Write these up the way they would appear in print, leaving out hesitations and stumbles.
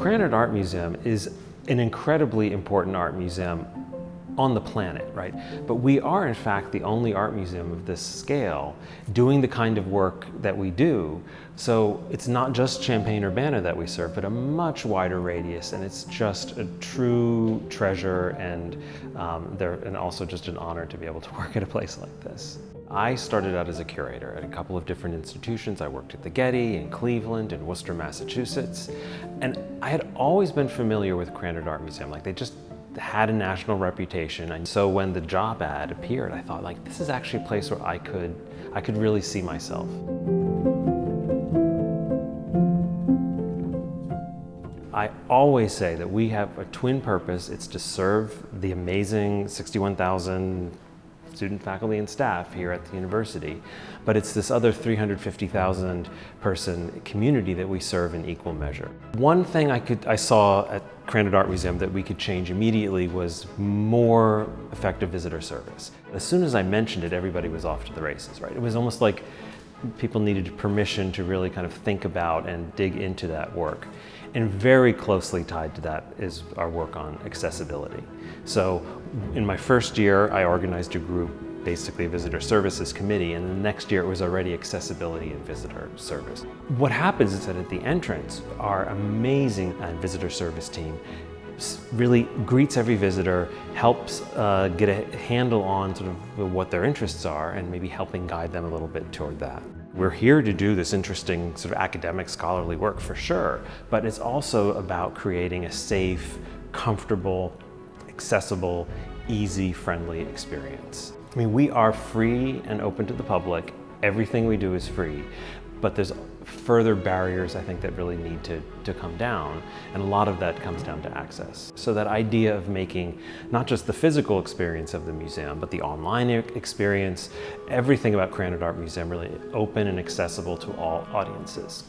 Krannert Art Museum is an incredibly important art museum on the planet, right? But we are in fact the only art museum of this scale doing the kind of work that we do. So it's not just Champaign-Urbana that we serve, but a much wider radius, and it's just a true treasure and also just an honor to be able to work at a place like this. I started out as a curator at a couple of different institutions. I worked at the Getty in Cleveland and Worcester, Massachusetts. And I had always been familiar with Krannert Art Museum. Like, they just had a national reputation. And so when the job ad appeared, I thought, like, this is actually a place where I could really see myself. I always say that we have a twin purpose. It's to serve the amazing 61,000 student, faculty, and staff here at the university, but it's this other 350,000 person community that we serve in equal measure. One thing I saw at Krannert Art Museum that we could change immediately was more effective visitor service. As soon as I mentioned it, everybody was off to the races, right? It was almost like people needed permission to really kind of think about and dig into that work. And very closely tied to that is our work on accessibility. So in my first year, I organized a group, basically a visitor services committee, and the next year it was already accessibility and visitor service. What happens is that at the entrance, our amazing visitor service team really greets every visitor, helps get a handle on sort of what their interests are, and maybe helping guide them a little bit toward that. We're here to do this interesting sort of academic scholarly work for sure, but it's also about creating a safe, comfortable, accessible, easy, friendly experience. I mean, we are free and open to the public. Everything we do is free, but there's further barriers I think that really need to come down, and a lot of that comes down to access. So that idea of making not just the physical experience of the museum, but the online experience, everything about Krannert Art Museum really open and accessible to all audiences.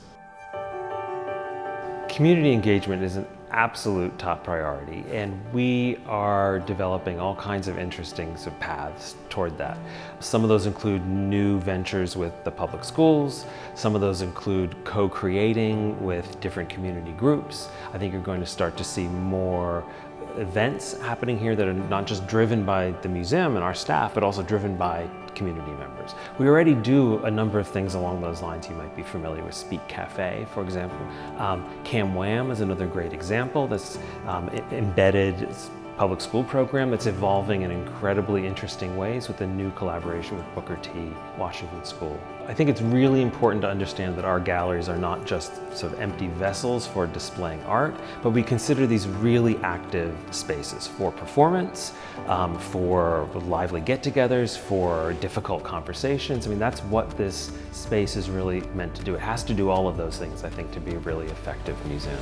Community engagement is an absolute top priority, and we are developing all kinds of interesting sort of paths toward that. Some of those include new ventures with the public schools. Some of those include co-creating with different community groups. I think you're going to start to see more events happening here that are not just driven by the museum and our staff, but also driven by community members. We already do a number of things along those lines. You might be familiar with Speak Cafe, for example. CamWham is another great example. That's embedded public school program that's evolving in incredibly interesting ways with a new collaboration with Booker T. Washington School. I think it's really important to understand that our galleries are not just sort of empty vessels for displaying art, but we consider these really active spaces for performance, for lively get-togethers, for difficult conversations. I mean, that's what this space is really meant to do. It has to do all of those things, I think, to be a really effective museum.